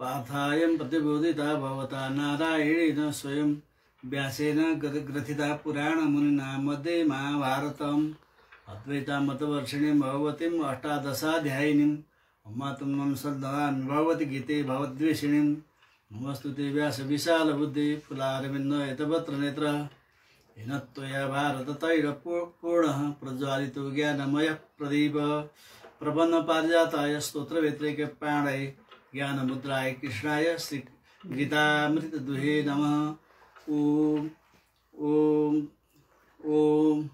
पार्थायं प्रतिबोधिता भवता नारायणेन स्वयं व्यासेन ग्रथिता पुराणमुनिना मध्ये महाभारतम् अद्वैतामतवर्षिणीं भगवतीम् अष्टादशाध्यायिनीं मातुं श्रद्धान् भगवति गीते भवद्वेषिणीं नमस्तुते व्यासविशालबुद्धि फुलारविन्दयतवत्र नेत्र येन त्वया भारततैलपूर्णः प्रज्वालितो ज्ञानमयः प्रदीप प्रपन्नपारिजाताय स्तोत्रवेत्रैकपाणये ज्ञानमुद्राय कृष्णाय श्री गीतामृतदुहे नमः। ओम ओम ओम।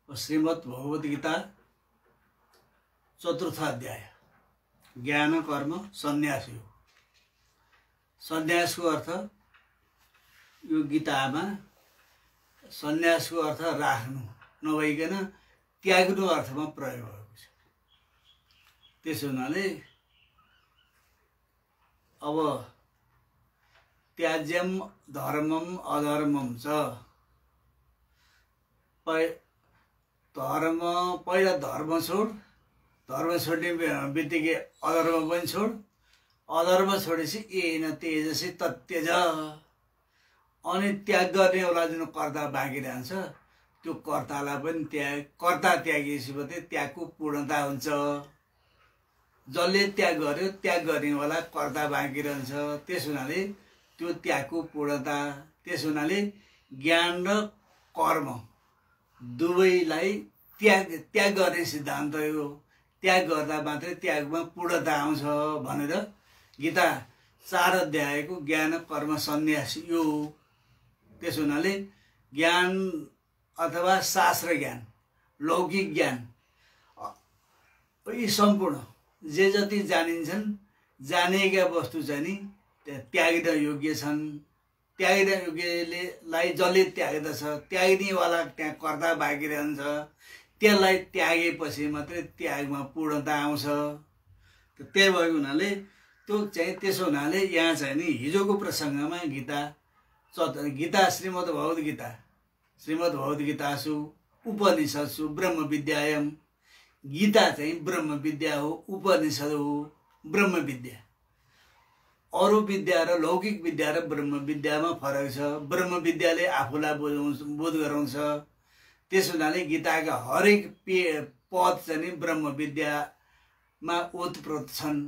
श्रीमद् भगवद गीता चतुर्थ अध्याय ज्ञान कर्म संन्यास योग। संन्यास को अर्थ यो गीतामा संन्यास को अर्थ राख्नु नभइकन त्याग्नु अर्थमा प्रयोग भएको छ। त्यसो हुनाले अब त्याज्यम धर्मम अधर्मम च धर्म पहिला धर्म छोड, धर्म छोड्ने बित्तिकै अधर्म पनि छोड, अधर्म छोडेपछि येन तेजसी तत्यज अनि त्याग गर्नेवाला जुन कर्ता बाँकी रहन्छ त्यो कर्तालाई पनि कर्ता त्यागेपछि मात्रै त्यागको पूर्णता हुन्छ। जसले त्याग गर्यो त्याग गर्नेवाला कर्ता बाँकी रहन्छ। त्यस हुनाले त्यो त्यागको पूर्णता। त्यस हुनाले ज्ञान र कर्म दुवैलाई त्याग गर्ने सिद्धान्त हो। त्याग गर्दा मात्रै त्यागमा पूर्णता आउँछ भनेर गीता 4 अध्यायको ज्ञान कर्म संन्यास यो। त्यसो हुनाले ज्ञान अथवा शास्त्र ज्ञान, लौकिक ज्ञान यी सम्पूर्ण जे जति जानिन्छन् जानेका वस्तु चाहिँ नि त्याग्न योग्य छन्। त्याग्न योग्यलाई जसले त्याग्दछ त्याग्नेवाला त्यहाँ कर्ता बाँकी रहन्छ। त्यसलाई त्यागेपछि मात्रै त्यागमा पूर्णता आउँछ। त्यही भएको हुनाले त्यो चाहिँ त्यसो हुनाले यहाँ चाहिँ नि हिजोको प्रसङ्गमा गीता श्रीमद् भगवद गीतासु उपनिषद्सु ब्रह्म विद्यायम। गीता चाहिँ ब्रह्म विद्या हो, उपनिषद हो ब्रह्म विद्या। अरु विद्या र लौकिक विद्या र ब्रह्म विद्यामा फरक छ। ब्रह्म विद्याले आफूलाई बोध गराउँछ। त्यस हुनाले गीताका हरेक पद चाहिँ ब्रह्म विद्यामा ओतप्रोत छन्।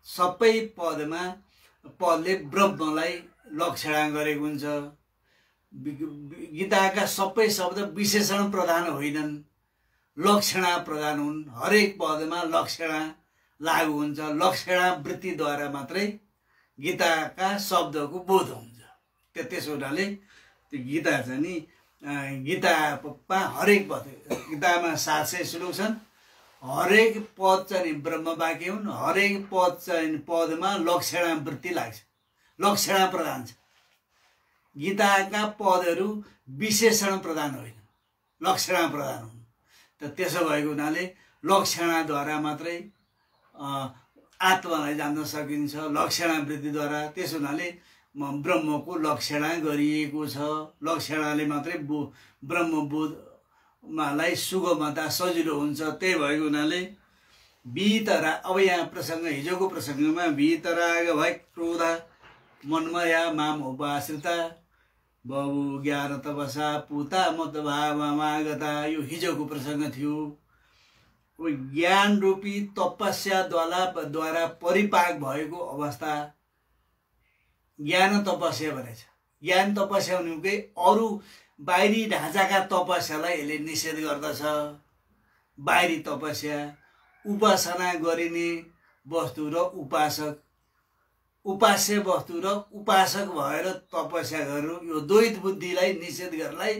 सबै पदले ब्रह्मलाई लक्षणा गरेको हुन्छ। गीताका सबै शब्द विशेषण प्रधान होइनन्, लक्षणा प्रधान हुन्। हरेक पदमा लक्षणा लागू हुन्छ। लक्षणा वृत्तिद्वारा मात्रै गीताका शब्दको बोध हुन्छ। त्यसो हुनाले त्यो गीता चाहिँ नि गीतामा हरेक पद, गीतामा 700 श्लोक छन्। हरेक पद चाहिँ ब्रह्म वाक्य हुन्। हरेक पद चाहिँ पदमा लक्षणा वृत्ति लाग्छ, लक्षणा प्रधान छ। गीताका पदहरू विशेषण प्रधान होइन, लक्षणा प्रधान हुन्। त्यसो भएको हुनाले लक्षणाद्वारा मात्रै आत्मालाई जान्न सकिन्छ, लक्षणा वृत्तिद्वारा। त्यसो हुनाले ब्रह्मको लक्षणा गरिएको छ। लक्षणाले मात्रै ब्रह्मबोधलाई सुगमता सजिलो हुन्छ। त्यही भएको हुनाले वीतरा, अब यहाँ प्रसङ्ग हिजोको प्रसङ्गमा वीतराग भए क्रोधा मन्मया माम उपाश्रिता बहु ज्ञान तपसा पुता मत भावमागता। यो हिजोको प्रसङ्ग थियो। ज्ञान रूपी तपस्याद्वारा परिपाक भएको अवस्था ज्ञान तपस्या भनेछ। ज्ञान तपस्या भनेकै अरू बाहिरी ढाँचाका तपस्यालाई यसले निषेध गर्दछ। बाहिरी तपस्या, उपासना गरिने वस्तु र उपासक, उपास्य वस्तु र उपासक भएर तपस्या गर्नु, यो द्वैत बुद्धिलाई निषेध गर्नलाई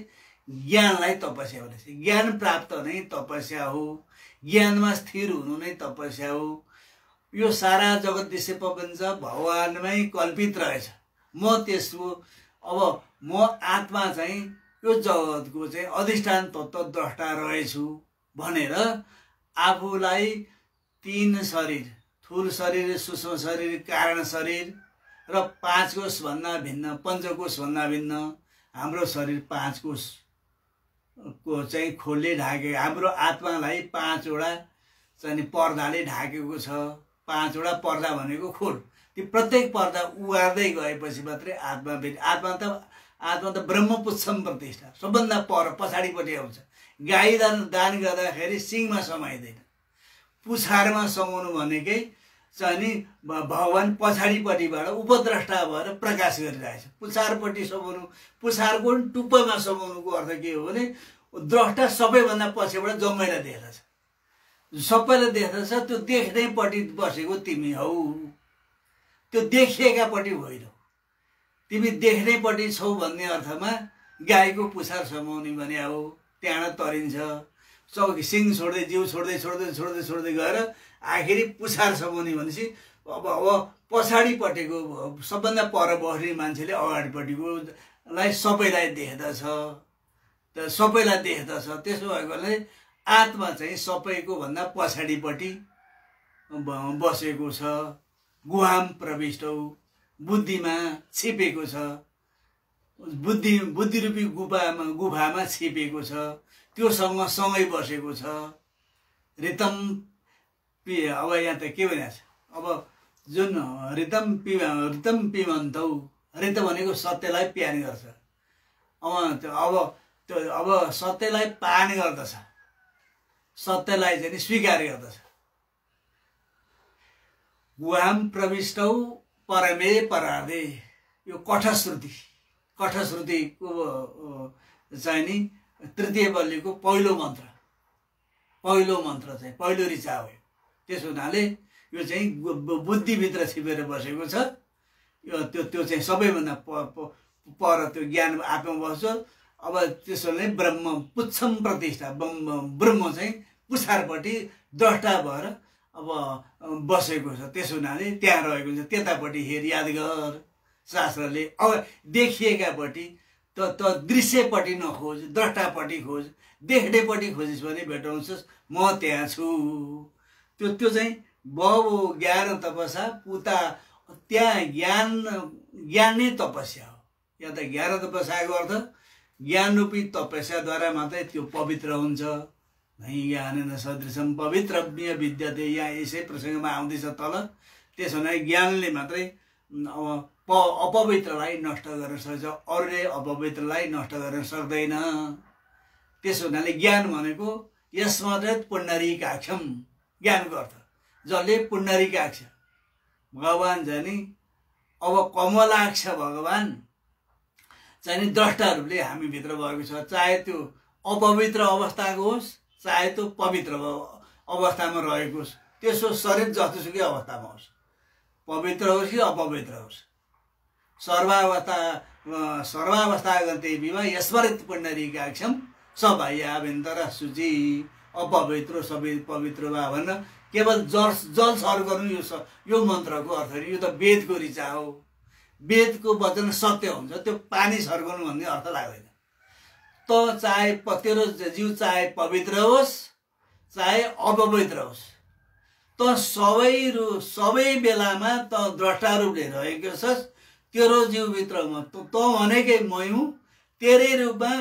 ज्ञानलाई तपस्या भनेछ। ज्ञान प्राप्त नै तपस्या हो। ज्ञानमा स्थिर हुनु नै तपस्या हो। यो सारा जगत दृश्य प्रपञ्च भगवानमै कल्पित रहेछ। म त्यसको अब म आत्मा चाहिँ यो जगतको चाहिँ अधिष्ठान तत्त्व द्रष्टा रहेछु भनेर आफूलाई 3 शरीर, थूल शरीर, सूक्ष्म शरीर, कारण शरीर र 5 कोषभन्दा भिन्न, पञ्चकोषभन्दा भिन्न हाम्रो शरीर 5 कोष को चाहिँ खोलले ढाकेको। हाम्रो आत्मालाई 5 वटा चाहिँ पर्दाले ढाकेको छ। 5 वटा पर्दा भनेको खोल। ती प्रत्येक पर्दा उगार्दै गएपछि मात्रै आत्मा त ब्रह्म पुच्छम प्रतिष्ठा, सबभन्दा पर पछाडिपट्टि आउँछ। गाई दान गर्दाखेरि सिङमा समाइँदैन, पुछारमा समाउनु भनेकै चाहिँ नि भगवान पछाडिपट्टिबाट उपद्रष्टा भएर प्रकाश गरिरहेछ। पुछारपट्टि समाउनु, पुछारको टुप्पोमा समाउनुको अर्थ के हो भने द्रष्टा सबैभन्दा पछिबाट जम्मैलाई देख्दछ, सबैलाई देख्दछ। त्यो देख्दैपट्टि बसेको तिमी हौ, त्यो देखिएकापट्टि होइन। तिमी देख्दैपट्टि छौ भन्ने अर्थमा गाईको पुछार समाउने भने हो, त्यहाँ तरिन्छ। सिङ छोड्दै जिउ छोड्दै गएर आखिरी पुछार समाउने भनेपछि अब पछाडिपट्टिको सबभन्दा पर बस्ने मान्छेले अगाडिपट्टिकोलाई सबैलाई देख्दछ, सबैलाई देख्दछ। त्यसो भएकोले आत्मा चाहिँ सबैको भन्दा पछाडिपट्टि बसेको छ। गुहाम प्रविष्टौ, बुद्धिमा छिपेको छ, बुद्धि रूपी गुफामा छिपेको छ, त्यो सँगै बसेको छ। रितम अब यहाँ त के भनेको छ, अब जुन रितम पिमन्तौ, रित भनेको सत्यलाई प्यान गर्छ। अब सत्यलाई पान गर्दछ, सत्यलाई चाहिँ स्वीकार गर्दछ। गुहाम प्रविष्टौ परमे परार्धे, यो कठश्रुतिको चाहिँ नि तृतीय बल्लीको पहिलो मन्त्र चाहिँ पहिलो ऋचा हो। त्यसो हुनाले यो चाहिँ बुद्धिभित्र छिपेर बसेको छ। यो त्यो चाहिँ सबैभन्दा पर त्यो ज्ञान आत्मा बस्छ। अब त्यसोले ब्रह्म पुच्छम प्रतिष्ठा, ब्रह्म चाहिँ पुछारपट्टि द्रष्टा भएर अब बसेको छ। त्यसो हुनाले त्यहाँ रहेको छ। त्यतापट्टि हेर, याद गर। शास्त्रले अब देखिएकापट्टि त दृश्यपट्टि नखोज, द्रष्टापट्टि खोज। देख्नेपट्टि खोजिस् भने भेटाउँछस् म त्यहाँ छु। त्यो चाहिँ बब ज्ञान तपस्या पुता, त्यहाँ ज्ञान नै तपस्या हो। यहाँ त ज्ञान तपस्याको अर्थ ज्ञान रूपी तपस्याद्वारा मात्रै त्यो पवित्र हुन्छ। नै ज्ञानेन सदृशम पवित्रज्ञ विद्यते, यहाँ यसै प्रसङ्गमा आउँदैछ तल। त्यसो हुनाले ज्ञानले मात्रै अपवित्रलाई नष्ट गर्न सक्छ, अरूले अपवित्रलाई नष्ट गर्न सक्दैन। त्यसो हुनाले ज्ञान भनेको यस्मात् पुण्डरीकाक्षम, ज्ञानको अर्थ जसले पुण्डरीकाक्ष भगवान जाने। अब कमलाक्ष भगवान चाहिँ द्रष्टा रूपले हामीभित्र भएको छ। चाहे त्यो अपवित्र अवस्थाको होस्, चाहे त्यो पवित्र अवस्थामा रहेको होस्, त्यसो शरीर जस्तोसुकै अवस्थामा होस्, पवित्र होस् कि अपवित्र होस्, सर्वावस्था गन्ते विवाह यस्मरित पुण्डरीकाक्षम सबाह्याभ्यन्तर शुचि। अपवित्र सबै पवित्र भा भन्न केवल जल सर गर्नु यो मन्त्रको अर्थ। यो त वेदको ऋचा हो, वेदको वचन सत्य हुन्छ। त्यो पानी सर्काउनु भन्ने अर्थ लाग्दैन। त चाहे तेरो जिउ चाहे पवित्र होस् चाहे अपवित्र होस्, त सबै बेलामा त द्रष्टा रूपले रहेको छस्। तेरो जिउभित्रमा त भनेकै मै हुँ, तेरै रूपमा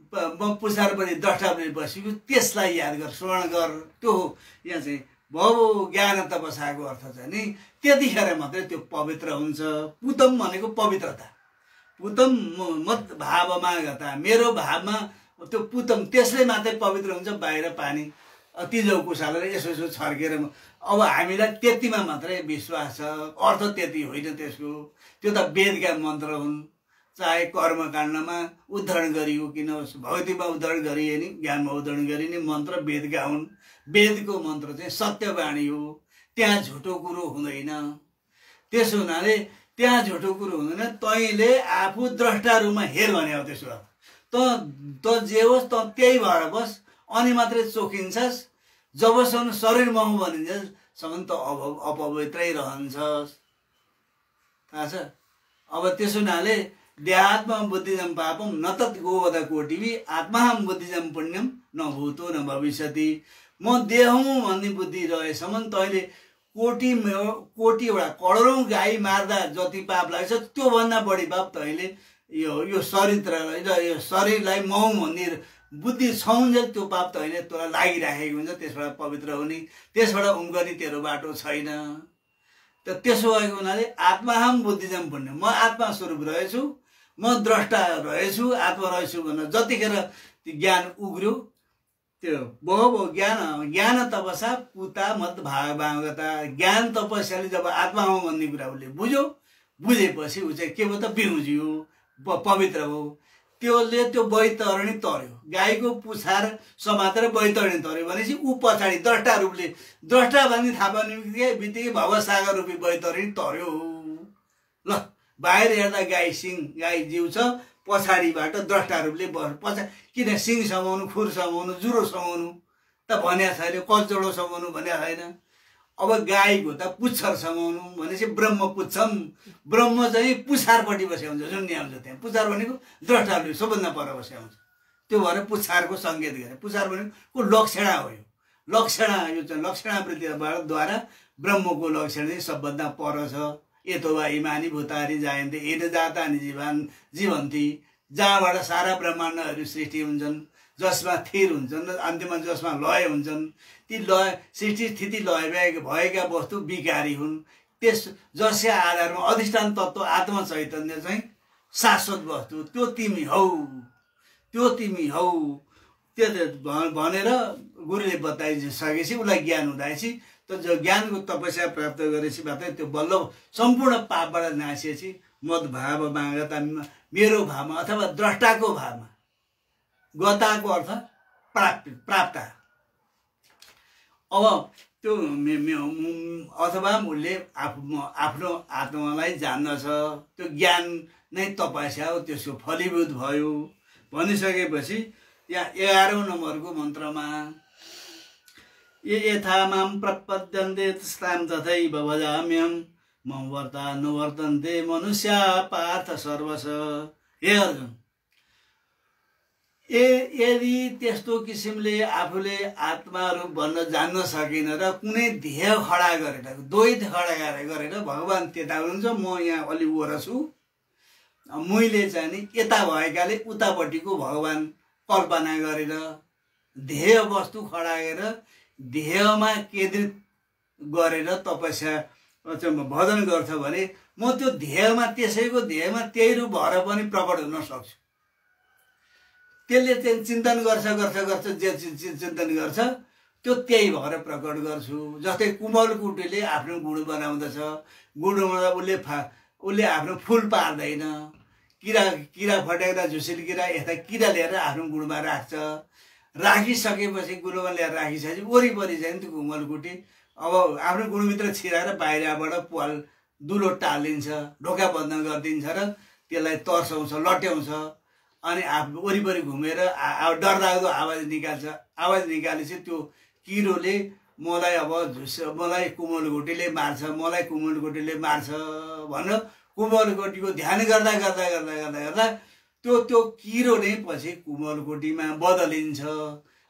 म पुछारपट्टि द्रष्टा पनि बसेको। त्यसलाई याद गर, स्मरण गर। त्यो हो यहाँ चाहिँ भव ज्ञान तपस्याको अर्थ चाहिँ नि त्यतिखेर मात्रै त्यो पवित्र हुन्छ। पुतम भनेको पवित्रता। पुतम मत भावमा गता, मेरो भावमा त्यो पुतम, त्यसले मात्रै पवित्र हुन्छ। बाहिर पानी तिजौ कुसालेर यसो छर्केर अब हामीलाई त्यतिमा मात्रै विश्वास छ, अर्थ त्यति होइन त्यसको। त्यो त वेदका मन्त्र हुन्। चाहे कर्मकाण्डमा उद्धरण गरियो किन, भक्तिमा उद्धरण गरिए नि, ज्ञानमा उद्धरण गरिने मन्त्र वेदका हुन्। वेदको मन्त्र चाहिँ सत्यवाणी हो, त्यहाँ झुटो कुरो हुँदैन। त्यसो हुनाले त्यहाँ झुटो कुरो हुँदैन। तैँले आफू द्रष्टा रूपमा हेर भने हो। त्यसो त जे होस् त त्यही भएर बस, अनि मात्रै चोखिन्छस्। जबसम्म शरीर महु भनिन्छसम्म त अपवित्रै रहन्छस्। थाहा छ? अब त्यसो हुनाले देहात्मा बुद्धिजम पापम न तत् गोवध कोटिवी आत्माहम बुद्धिजम पुण्यम न भूतो न भविष्यति। म देह हुँ भन्ने बुद्धि रहेसम्म तैँले कोटीवटा करोडौँ गाई मार्दा जति पाप लाग्छ त्योभन्दा बढी पाप तैँले यो शरीरलाई मौँ भन्ने बुद्धि छौन्जेल त्यो पाप तैँले तँलाई लागिराखेको हुन्छ। त्यसबाट पवित्र हुने, त्यसबाट उम्कने तेरो बाटो छैन। त त्यसो भएको हुनाले आत्माहम बुद्धिजम भन्ने, म आत्मा स्वरूप रहेछु, म द्रष्टा रहेछु, आत्मा रहेछु भनेर जतिखेर त्यो ज्ञान उग्र्यो, त्यो बहु ज्ञान तपस्या पुता मत भागता, ज्ञान तपस्याले जब आत्मा हो भन्ने कुरा उसले बुझेपछि ऊ चाहिँ के भयो त बिउजियो, पवित्र हो। त्यसले त्यो बैतरणी तर्यो, गाईको पुछार समातेर बैतरणी तर्यो भनेपछि ऊ पछाडि द्रष्टा रूपले, द्रष्टा भन्ने थाहा पाउने बित्तिकै भवसागर रूपी बैतरणी तर्यो। ल बाहिर हेर्दा गाई सिङ गाई जिउ छ, पछाडिबाट द्रष्टा रूपले किन सिङ समाउनु, खुर समाउनु, जुरो समाउनु त भनेको छैन, कचजोडो समाउनु भनेको छैन। अब गाईको त पुच्छर समाउनु भनेपछि ब्रह्म पुच्छम, ब्रह्म चाहिँ पुछारपट्टि बसेको हुन्छ, जुन आउँछ त्यहाँ। पुछार भनेको द्रष्टाले सबभन्दा पर बसेको हुन्छ, त्यो भएर पुछारको सङ्केत गरे। पुछार भनेको लक्षणा हो, यो लक्षणा, यो चाहिँ लक्षणावृत्तिद्वारा ब्रह्मको लक्षण चाहिँ सबभन्दा पर छ। यतो वा इमानी भूतानि जायन्ते एत जातानि जीवन्ति, जहाँबाट सारा ब्रह्माण्डहरू सृष्टि हुन्छन्, जसमा थिर हुन्छन्, अन्त्यमा जसमा लय हुन्छन्। ती लय सृष्टि स्थिति लय भएका वस्तु विकारी हुन्। जसका आधारमा अधिष्ठान तत्त्व आत्मा चैतन्य चाहिँ शाश्वत वस्तु, त्यो तिमी हौ, त्यो तिमी हौ। त्यो भनेर गुरुले बताइसकेपछि उसलाई ज्ञान हुँदैछ। त जो ज्ञानको तपस्या प्राप्त गरेपछि मात्रै त्यो बल्ल सम्पूर्ण पापबाट नासिएपछि मद भाव मागता, मेरो भावमा अथवा द्रष्टाको भावमा, गताको अर्थ प्राप्त। अब त्यो अथवा उसले आफ्नो आत्मालाई जान्दछ, त्यो ज्ञान नै तपस्या हो, त्यसको फलीभूत भयो भनिसकेपछि यहाँ 11औं नम्बरको मन्त्रमा ये यथा मां प्रपद्यन्ते तस्तां तथैव भजाम्यहम् मम वर्ता नवर्तन्ते मनुष्या पार्थ सर्वश। हे अर्जुन, यदि त्यस्तो किसिमले आफूले आत्मारूप भन्न जान्न सकिन र कुनै ध्येय खडा गरेर, द्वैत खडा गरेर भगवान् त्यता हुनुहुन्छ, म यहाँ अलि वर छु, मैले चाहिँ नि यता भएकाले उतापट्टिको भगवान् कल्पना गरेर ध्येय वस्तु खडा गरेर ध्येयमा केन्द्रित गरेर तपस्या भजन गर्छ भने म त्यो ध्येयमा, त्यसैको ध्येयमा त्यही रूप भएर पनि प्रकट हुन सक्छु। त्यसले चाहिँ चिन्तन गर्छ जे चिन्तन गर्छ त्यो त्यही भएर प्रकट गर्छु। जस्तै कुमलकुटीले आफ्नो गुण बनाउँदछ, गुण बनाउँदा उसले आफ्नो फुल पार्दैन, किरा फट्याउँदा झुसिल किरा यस्ता किरा लिएर आफ्नो गुणमा राख्छ। राखिसकेपछि गुणमा ल्याएर राखिसकेपछि वरिपरि चाहिँ त्यो कुमलकुटी अब आफ्नो गुणभित्र छिराएर बाहिरबाट पाल दुलो टालिन्छ, ढोका बन्द गरिदिन्छ र त्यसलाई तर्साउँछ, लट्याउँछ। अनि वरिपरि घुमेर डरलाग्दो आवाज निकाल्छ। आवाज निकालेपछि त्यो किरोले मलाई कुमलकुटीले मार्छ, मलाई कुमलकुटीले मार्छ भनेर कुमलकुटीको ध्यान गर्दा गर्दा गर्दा गर्दा गर्दा त्यो किरो नै पछि कुमलकुटीमा बदलिन्छ।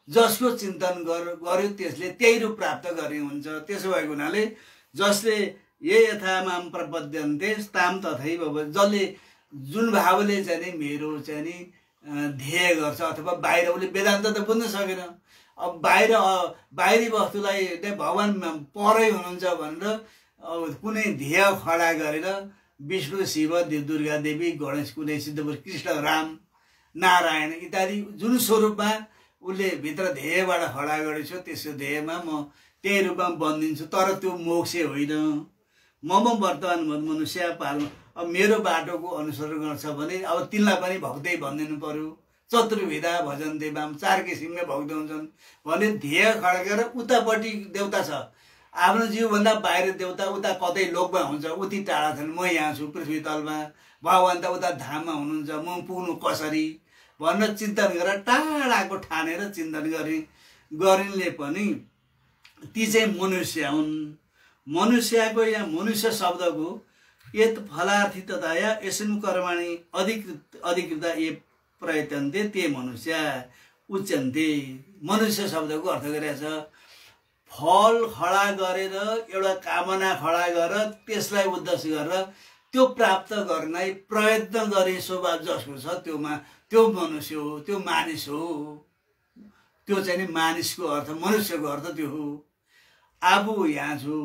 जसको चिन्तन गर्यो त्यसले त्यही रूप प्राप्त गर्ने हुन्छ। त्यसो भएको हुनाले जसले ये यथा मां प्रपद्यन्ते ताम तथैव, जसले जुन भावले चाहिँ नि मेरो चाहिँ नि ध्येय गर्छ, अथवा बाहिर उसले वेदान्त त बुझ्न सकेन, अब बाहिरी वस्तुलाई भगवान् परै हुनुहुन्छ भनेर कुनै ध्येय खडा गरेर विष्णु, शिव, दुर्गा देवी, गणेश, कुनै सिद्धपुरुष, कृष्ण, राम, नारायण इत्यादि जुन स्वरूपमा उसले भित्र ध्येयबाट खडा गरेको छ त्यसको ध्येयमा म त्यही रूपमा बनिदिन्छु। तर त्यो मोक्ष होइन। मम वर्तमान मनुष्य पाल्नु, अब मेरो बाटोको अनुसरण गर्छ भने अब तिनलाई पनि भक्तै भनिदिनु पर्यो। चतुर्विधा भजन देवाम, 4 किसिमले भक्त हुन्छन् भने ध्येय खडा गरेर उतापट्टि देउता छ, आफ्नो जीवभन्दा बाहिर देउता उता कतै लोकमा हुन्छ, उति टाढा छन्, म यहाँ छु पृथ्वी तलमा, भगवान् त उता धाममा हुनुहुन्छ, म पुग्नु कसरी भनेर चिन्तन गरेर टाढाको ठानेर चिन्तन गरिनले पनि ती चाहिँ मनुष्य हुन्। मनुष्यको या मनुष्य शब्दको यत फलार्थी तथा यसनु कर्माणि अधिकृत ये प्रयतन्ते ते मनुष्य उच्यन्ते। मनुष्य शब्दको अर्थ गरेछ फल खडा गरेर एउटा कामना खडा गरेर त्यसलाई उद्देश्य गरेर त्यो प्राप्त गर्नै प्रयत्न गर्ने स्वभाव जसको छ त्यो मनुष्य हो, त्यो मानिस हो। त्यो चाहिँ नि मानिसको अर्थ, मनुष्यको अर्थ त्यो हो। आफू यहाँ छु,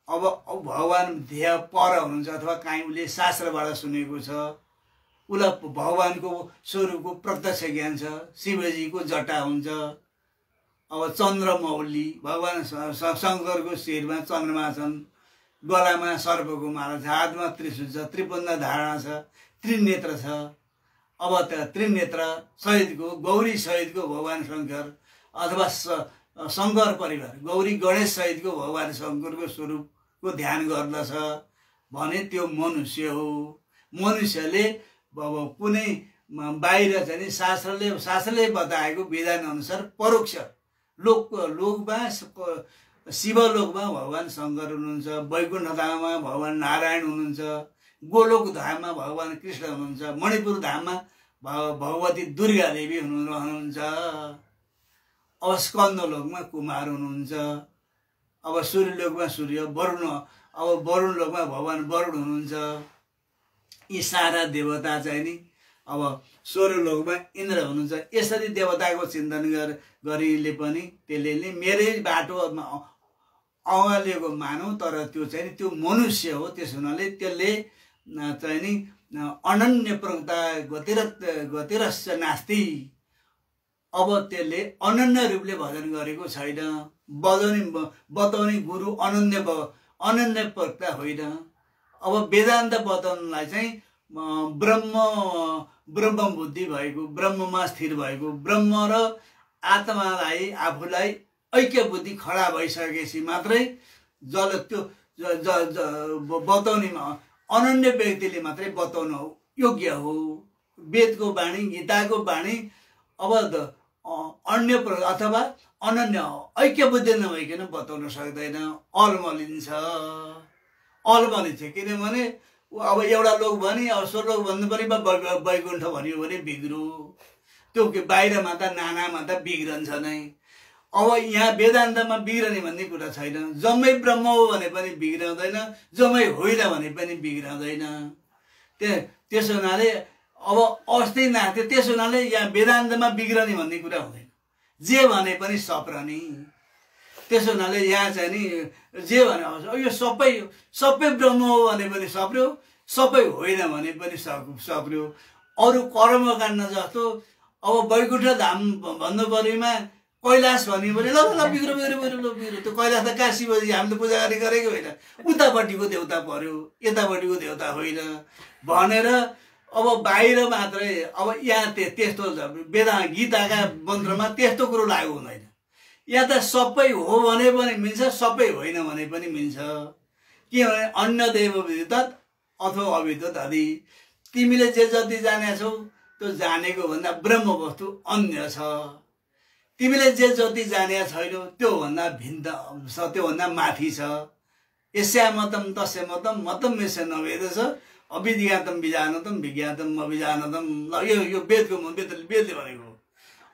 अब भगवान ध्येय पर हुनुहुन्छ अथवा काहीँ उसले शास्त्रबाट सुनेको छ, उसलाई भगवानको स्वरूपको प्रत्यक्ष ज्ञान छ, शिवजीको जटा हुन्छ। अब चन्द्रमौली भगवान शङ्करको शिरमा चन्द्रमा छन्, गलामा सर्पको माला छ, हातमा त्रिशूल छ, त्रिपुण्ड धारणा छ, त्रिनेत्र छ। अब त त्रिनेत्र सहितको गौरी सहितको भगवान शङ्कर अथवा शङ्कर परिवार गौरी गणेश सहितको भगवान शङ्करको स्वरूपको ध्यान गर्दछ भने त्यो मनुष्य हो। मनुष्यले कुनै बाहिर चाहिँ नि शास्त्रले बताएको विधान अनुसार परोक्ष लोकमा शिवलोकमा भगवान शङ्कर हुनुहुन्छ, वैकुण्ठ धाममा भगवान नारायण हुनुहुन्छ, गोलोक धाममा भगवान कृष्ण हुनुहुन्छ, मणिपुर धाममा भगवती दुर्गा देवी रहनुहुन्छ, अब स्कन्दलोकमा कुमार हुनुहुन्छ, अब सूर्यलोकमा सूर्य, अब वरुण लोकमा भगवान वरुण हुनुहुन्छ। यी सारा देवता चाहिँ नि अब स्वर्गलोकमा इन्द्र हुनुहुन्छ। यसरी देवताको चिन्तन गरिले पनि त्यसले नि मेरै बाटो अँगालिएको मानौ, तर त्यो चाहिँ त्यो मनुष्य हो। त्यस हुनाले त्यसले चाहिँ नि अनन्य प्रकृता गतिरस्य नास्ति। अब त्यसले अनन्य रूपले भजन गरेको छैन। बताउने गुरु अनन्य प्रकृता होइन। अब वेदान्त बताउनलाई चाहिँ ब्रह्म बुद्धि भएको, ब्रह्ममा स्थिर भएको, ब्रह्म र आत्मालाई आफूलाई ऐक्य बुद्धि खडा भइसकेपछि मात्रै त्यो बताउनेमा अनन्य व्यक्तिले मात्रै बताउन योग्य हो। वेदको वाणी, गीताको वाणी अब अन्य अथवा अनन्य ऐक्य बुद्धि नभइकन बताउन सक्दैन, अलमलिन्छ। किनभने अब एउटा लोक भने अब स्वर्लोक भन्नु पनि वैकुण्ठ भन्यो भने बिग्रो, त्यो बाहिर माता नाना माता बिग्रन्छ नै। अब यहाँ वेदान्तमा बिग्रने भन्ने कुरा छैन। जम्मै ब्रह्म हो भने पनि बिग्रँदैन, जम्मै होइन भने पनि बिग्रँदैन। त्यसो हुनाले अब अस्ति नाथे, त्यसो हुनाले यहाँ वेदान्तमा बिग्रने भन्ने कुरा हुँदैन, जे भने पनि सप्रने। त्यसो हुनाले यहाँ चाहिँ नि जे भने यो सबै ब्रह्म हो भने पनि सप्र्यो, सबै होइन भने पनि सप्र्यो। अरू कर्मकाण्ड जस्तो अब वैकुण्ठ धाम भन्नु पर्नेमा कैलाश भन्यो भने ल बिग्रो त्यो कैलाश त कहाँ शिवजी हामीले पूजा गरेको होइन, उतापट्टिको देउता पर्यो, यतापट्टिको देउता होइन भनेर अब बाहिर मात्रै। अब यहाँ त्यस्तो गीताका मन्त्रमा त्यस्तो कुरो लागु हुँदैन। या त सबै हो भने पनि मिल्छ, सबै होइन भने पनि मिल्छ। किनभने अन्य देव विद्युत अथवा अविद्युत आदि तिमीले जे जति जानेछौ त्यो जानेको भन्दा ब्रह्म वस्तु अन्य छ। तिमीले जे जति जानेका छैनौ त्यो भन्दा भिन्न छ, त्यो भन्दा माथि छ। यस्या मतम तस्य मतम मतम यस्य नवेद छ, अविज्ञातम विजानतम विज्ञातम अविजानतम। यो वेदले भनेको।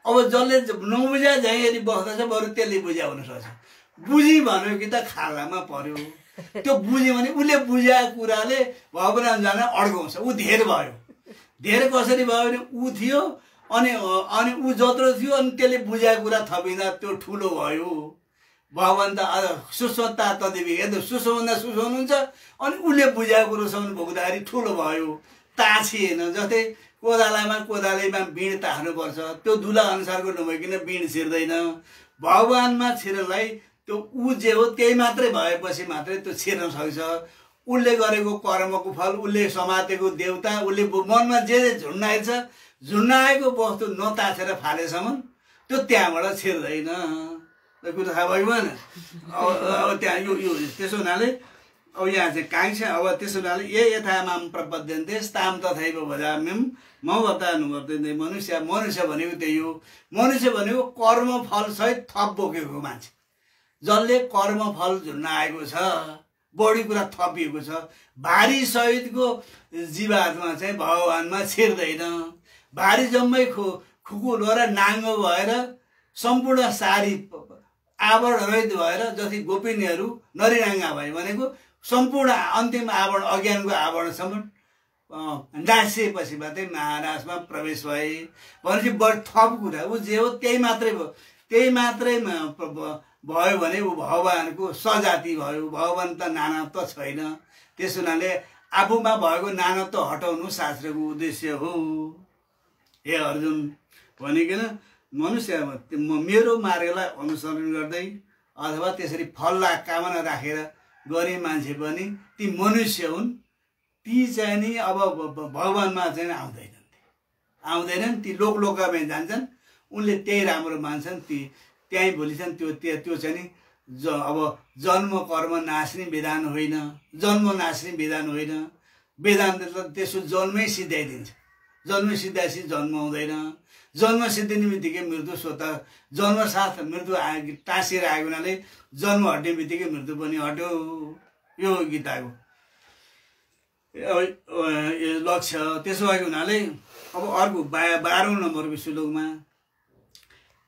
अब जसले नबुझा झैँ यदि बस्दछ बरु त्यसले बुझ्या हुनसक्छ। बुझी भन्यो कि त खालामा पर्यो। त्यो बुझ्यो भने उसले बुझाएको कुराले भगवान जान अड्काउँछ। ऊ धेर भयो। धेर कसरी भयो भने ऊ थियो अनि ऊ जत्रो थियो अनि त्यसले बुझाएको कुरा थपिँदा त्यो ठुलो भयो। भगवान त सुस्वता तदेवी सुसोभन्दा सुसो हुनुहुन्छ अनि उसले बुझाएको कुरोसम्म भोग्दाखेरि ठुलो भयो। ताछिएन। जस्तै कोदालैमा बिँड तार्नुपर्छ, त्यो दुला अनुसारको नभइकन बिँड छिर्दैन। भगवानमा छिर्नलाई त्यो ऊ जे हो त्यही मात्रै भएपछि मात्रै त्यो छिर्न सक्छ। उसले गरेको कर्मको फल, उसले समातेको देवता, उसले मनमा जे झुन्डाएको छ, झुन्डाएको वस्तु नताछेर फालेसम्म त्यो त्यहाँबाट छिर्दैन। त्यो कुरा थाहा भयो भएन? अब त्यहाँ यो त्यसो हुनाले अब यहाँ चाहिँ काहीँ छ। अब त्यसो हुनाले यथा माम प्रपद्यन्ते ताम तथैव भजाम्यम म बताउनु पर्दैन। मनुष्य भनेको त्यही हो। मनुष्य भनेको कर्मफल सहित थप बोकेको मान्छे, जसले कर्मफल झुन्डाएको छ, बढी कुरा थपिएको छ। भारी सहितको जीवात्मा चाहिँ भगवानमा छिर्दैन। भारी जम्मै खुकुलो र नाङ्गो भएर सम्पूर्ण सारी आवरण रहित भएर जति गोपिनीहरू नरिनाङ्गा भए भनेको सम्पूर्ण अन्तिम आवरण अज्ञानको आवरणसम्म नासिएपछि मात्रै महाराजमा प्रवेश भए भनेपछि बढी थप कुरा ऊ जे हो त्यही मात्रै भयो। त्यही मात्रै भयो भने ऊ भगवानको सजाति भयो। भगवान त नानात्व छैन। त्यस हुनाले आफूमा भएको नानात्व हटाउनु शास्त्रको उद्देश्य हो। हे अर्जुन भनिकन मनुष्य मेरो मार्गलाई अनुसरण गर्दै अथवा त्यसरी फललाई कामना राखेर गर्ने मान्छे पनि ती मनुष्य हुन्। ती चाहिँ नि अब भगवानमा चाहिँ आउँदैनन्। ती लोकमै जान्छन्। उनले त्यही राम्रो मान्छन्। ती त्यहीँ भोलिछन्। त्यो चाहिँ नि अब जन्म कर्म नास्ने विधान होइन। जन्म नास्ने विधान होइन। वेदान्तले त त्यसो जन्मै सिद्ध्याइदिन्छ। जन्म सिद्धाएपछि जन्म आउँदैन। जन्म सिद्धिने बित्तिकै मृत्यु स्वतः जन्मसाथ मृत्यु टाँसिएर आएको हुनाले जन्म हट्ने बित्तिकै मृत्यु पनि हट्यो। यो गीताको लक्ष्य। त्यसो भएको हुनाले अब अर्को 12औं नम्बरको श्लोकमा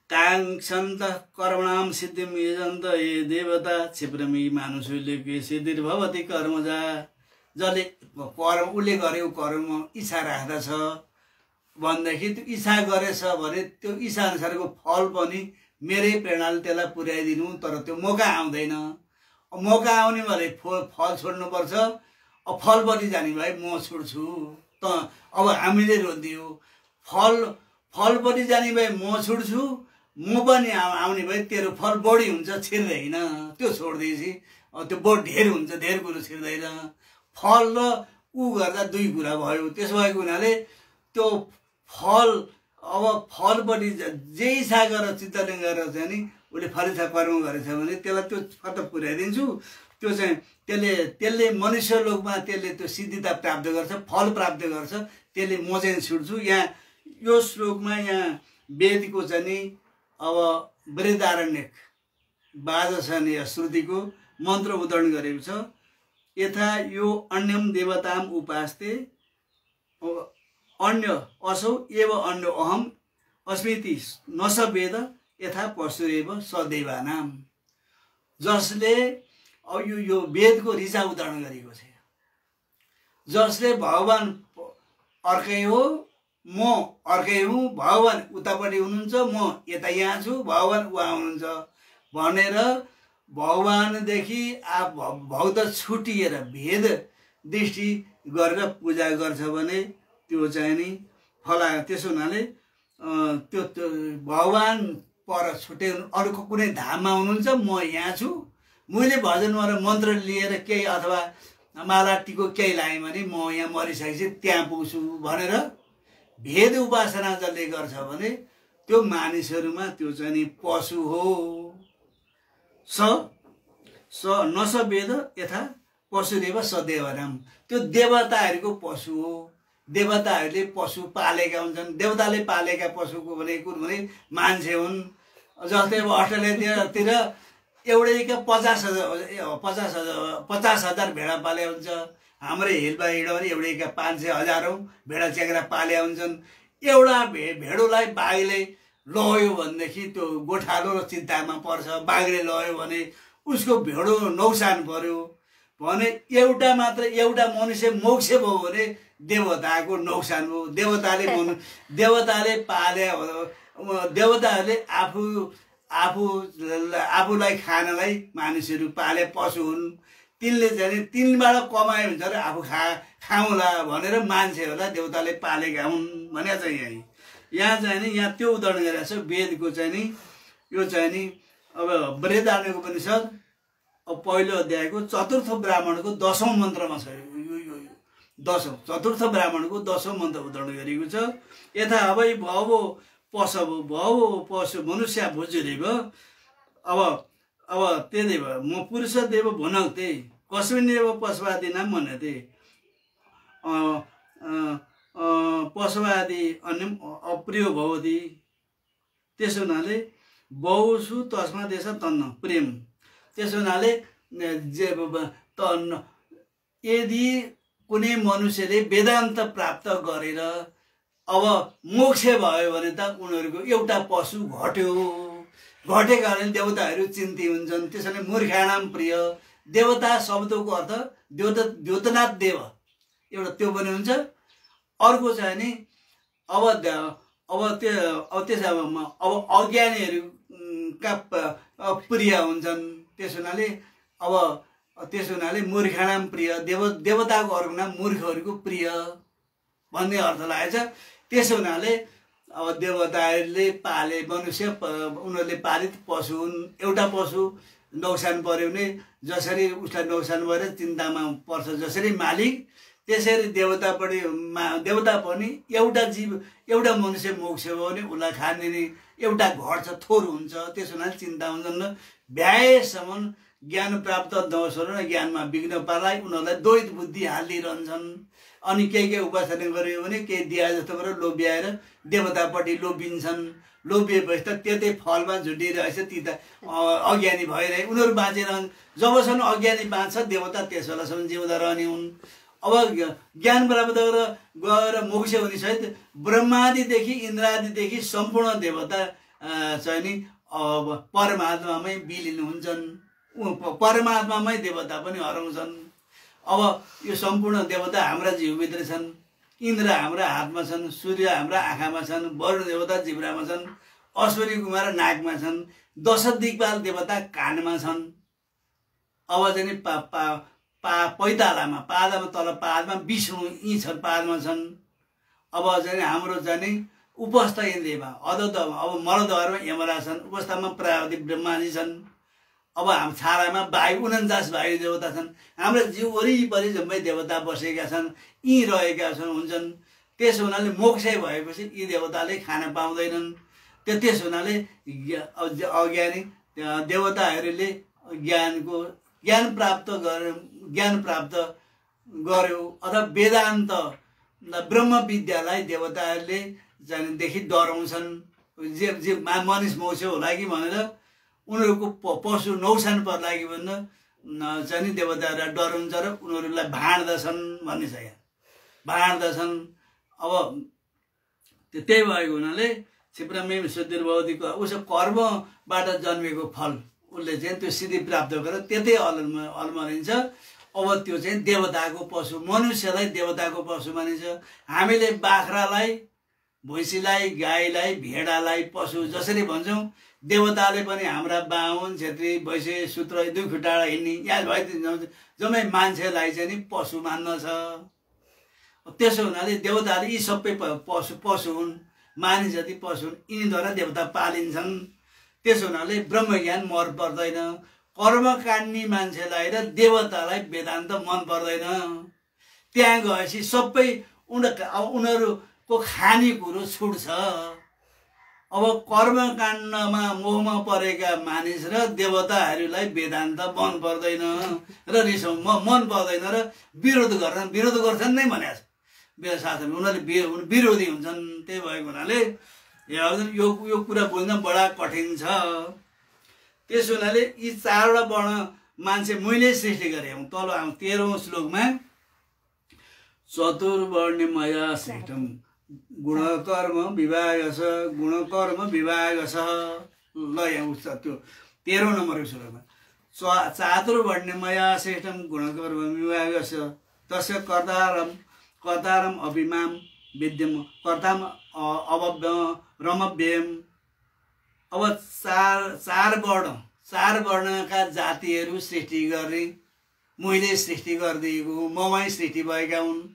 काङ्क्षन्त कर्मणाम सिद्धिम यजन्त ये देवता क्षिप्रमी मानुषुल्यके सिद्धिर्भवति कर्मजा। जसले कर्म उसले गरेको कर्म इच्छा राख्दछ भनेदेखि त्यो इच्छा गरेछ भने त्यो इच्छा अनुसारको फल पनि मेरै प्रेरणाले त्यसलाई पुर्याइदिनु। तर त्यो मौका आउँदैन। मौका आउने भने फल छोड्नुपर्छ। अब फलपट्टि जाने भए म छोड्छु त अब हामीले रोकिदियो। फलपट्टि जाने भए म छोड्छु। म पनि आउने भए तेरो फल बढी हुन्छ छिर्दैन। त्यो छोड्दैछि त्यो बढी ढेर हुन्छ। धेर कुरो छिर्दैन। फल र ऊ गर्दा दुई कुरा भयो। त्यसो भएको हुनाले त्यो फल अब फलपट्टि जे इच्छा गरेर चिन्तन गरेर चाहिँ नि उसले फलिच्छा कर्म गरेछ भने त्यसलाई त्यो फल पुर्याइदिन्छु। त्यो चाहिँ त्यसले मनुष्य लोकमा त्यसले त्यो सिद्धिता प्राप्त गर्छ। फल प्राप्त गर्छ। त्यसले म चाहिँ छुट्छु। यहाँ यो श्लोकमा यहाँ वेदको चाहिँ नि अब बृहदारण्यक वाजसनीय श्रुतिको मन्त्र उद्धरण गरेको छ। यथा यो अन्यम देवताम उपास्ते अन्य असौ एव अन्य अहम अस्मिति नसवेद यथा पशुरेव सदैवानाम। जसले अब यो वेदको ऋचा उदाहरण गरेको छ। जसले भगवान अर्कै हो म अर्कै हुँ। भगवान उतापट्टि हुनुहुन्छ म यता यहाँ छु। भगवान उहाँ हुनुहुन्छ भनेर भगवानदेखि भक्त छुटिएर भेद दृष्टि गरेर पूजा गर्छ भने त्यो चाहिँ नि फला। त्यसो हुनाले त्यो भगवान पर छुटे अरूको कुनै धाममा हुनुहुन्छ म यहाँ छु। मैले भजनमा र मन्त्र लिएर केही अथवा माला टिको केही लगाएँ भने म यहाँ मरिसकेपछि त्यहाँ पुग्छु भनेर भेद उपासना जसले गर्छ भने त्यो मानिसहरूमा त्यो चाहिँ नि पशु हो। नसवेद यथा पशुरेव सदेवनाम। त्यो देवताहरूको पशु हो। देवताहरूले पशु पालेका हुन्छन्। देवताले पालेका पशुको भनेको भने मान्छे हुन्। जस्तै अब अस्ट्रेलियातिर एउटैका 50,000 भेडा पाले हुन्छ। हाम्रो हिलमा हिँड्यो भने एउटैका 500,000 भेडा च्याङ्रा पाले हुन्छन्। एउटा भेडोलाई बाघले लग्यो भनेदेखि त्यो गोठालो र चिन्तामा पर्छ। बाघले लग्यो भने उसको भेडो नोक्सान पर्यो भने एउटा मनुष्य मोक्ष भयो भने देवताको नोक्सान हो। देवताले पाले देवताहरूले आफूलाई खानलाई मानिसहरू पाले पशु हुन्। तिनले चाहिँ तिनबाट कमाए हुन्छ र आफू खाउँला भनेर मान्छेहरूलाई देवताले पालेका हुन् भनेको छ। यहाँ चाहिँ नि यहाँ त्यो उदाहरण गरिरहेको छ वेदको चाहिँ नि। यो चाहिँ नि अब बृहदारण्यक उपनिषद अब पहिलो अध्यायको चतुर्थ ब्राह्मणको 10औं मन्त्रमा छ। चतुर्थ ब्राह्मणको 10औं मन्त्र उदाहरण गरिएको छ। यथा अब भवो पशु मनुष्य भुजुरेव अब तेदेव म पुरुष देव भुनक्ते कस्मिन्नेव पशुवादिना मन्यते। पशुवादी अन्यम अप्रियो भवति। त्यसो हुनाले बहुषु तस्मा देश तन्न प्रेम। त्यसो हुनाले यदि कुनै मनुष्यले वेदान्त प्राप्त गरेर अब मोक्ष भयो भने त उनीहरूको एउटा पशु घट्यो। घटेका कारणले देवताहरू चिन्ती हुन्छन्। त्यसैले मूर्खाणाम प्रिय, देवता शब्दको अर्थ द्योतनाथ देव एउटा त्यो पनि हुन्छ। अर्को चाहिँ नि अब अज्ञानीहरूका प्रिय हुन्छन्। त्यस हुनाले मूर्खाणाम प्रिय, देवताको अर्को नाम मूर्खहरूको प्रिय भन्ने अर्थ लागेको छ। त्यसो हुनाले अब देवताहरूले पाले मनुष्य, उनीहरूले पालित पशु हुन्। एउटा पशु नोक्सान पर्यो भने जसरी उसलाई नोक्सान भएर चिन्तामा पर्छ जसरी मालिक, त्यसरी देवता पनि एउटा जीव, एउटा मनुष्य मोक्ष भयो भने उसलाई खाने एउटा घर छ, थोर हुन्छ। त्यसो हुनाले चिन्ता हुन्छन्। भ्याएसम्म ज्ञान प्राप्त नहोस् न ज्ञानमा विघ्न पार्लाई उनीहरूलाई द्वैत बुद्धि हालिरहन्छन्। अनि केही उपासना गरियो भने केही दिया जस्तो गरेर लोभ्याएर देवतापट्टि लोभिन्छन्। लोभिएपछि त त्यतै फलमा झुटिरहेछ, ती त अज्ञानी भइरहे उनीहरू बाँचिरहन्। जबसम्म अज्ञानी बाँच्छ देवता त्यस बेलासम्म जिउँदा रहने हुन्। अब ज्ञान प्राप्त गएर मोक्ष हुनेसहित ब्रह्मादिदेखि इन्द्रादिदेखि सम्पूर्ण देवता चाहिँ नि अब परमात्मामै विलिन हुन्छन्। परमात्मामै देवता पनि हराउँछन्। अब यो सम्पूर्ण देवता हाम्रा जिउभित्र छन्। इन्द्र हाम्रा हातमा छन्, सूर्य हाम्रा आँखामा छन्, वरुण देवता जिब्रामा छन्, अश्विनी कुमार नाकमा छन्, 10 दिक्पाल देवता कानमा छन्। अब चाहिँ पैतालामा पादमा तल पादमा विष्णु यी छन्, पादमा छन्। अब चाहिँ हाम्रो चाहिँ उपस्थ इन्द्रियमा अब मलद्वारमा यमराज छन्, उपस्थमा प्रावधि ब्रह्माजी छन्। अब हाम छालामा वायु 49 वायु देवता छन्। हाम्रो जिउ वरिपरि जम्मै देवता बसेका छन्, यी रहेका हुन्छन्। त्यसो हुनाले मोक्ष भएपछि यी देवताले खान पाउँदैनन्। त्यस हुनाले अज्ञानी देवताहरूले ज्ञान प्राप्त गर्यो अथवा वेदान्त ब्रह्म विद्यालाई देवताहरूले देखि डराउँछन्। जे मानिस मोक्ष होला कि भनेर उनीहरूको पशु नौसान पर्ला कि भनेर चाहिँ देवताहरूलाई डराउँछ र उनीहरूलाई भाँड्दछन् भन्ने छ यहाँ, भाँड्दछन्। अब त्यही भएको हुनाले क्षिप्रमेव सुदूरभवतीको उसो कर्मबाट जन्मेको फल उसले चाहिँ त्यो सिद्धि प्राप्त गरेर त्यतै अल्मलिन्छ। अब त्यो चाहिँ देवताको पशु, मनुष्यलाई देवताको पशु मानिन्छ। हामीले बाख्रालाई, भैँसीलाई, गाईलाई, भेडालाई पशु जसरी भन्छौँ, देवताले पनि हाम्रा बाहुन, छेत्री, वैश्य, सूत्र, 2 खुट्टा हिँड्ने या भइदिन्छ जम्मै मान्छेलाई चाहिँ नि पशु मान्दछ। त्यसो हुनाले देवताले यी सबै पशु हुन्, मानिस जति पशु हुन्, यिनीद्वारा देवता पालिन्छन्। त्यसो हुनाले ब्रह्मज्ञान मर पर्दैन। कर्म काट्ने मान्छेलाई र देवतालाई वेदान्त मन पर्दैन। त्यहाँ गएपछि सबै उनीहरूको खानेकुरो छुट्छ। अब कर्म काण्डमा मोहमा परेका मानिस र देवताहरूलाई वेदान्त मन पर्दैन र मन पर्दैन र विरोध गर्छन् नै भनेको छ वेदशास्त्रमा। उनीहरूले विरोधी हुन्छन्। त्यही भएको हुनाले यो कुरा बुझ्न बडा कठिन छ। त्यस हुनाले यी 4वटा वर्ण मान्छे मैले सृष्टि गरेँ। तल 13औं श्लोकमा चतुर्वर्ण्यमया सृष्टम गुणकर्म विभागश गुणकर्म विभागश। ल यहाँ उच्च त्यो 13औं नम्बरको श्लोकमा चातुर्वर्ण्यमया सृष्टम गुणकर्म विभागश तस्य कर्तारम अभिमाम विद्यम कर्ताम रमव्ययम। अब चार वर्णका जातिहरू सृष्टि गर्ने मैले सृष्टि गरिदिएको, ममै सृष्टि भएका हुन्।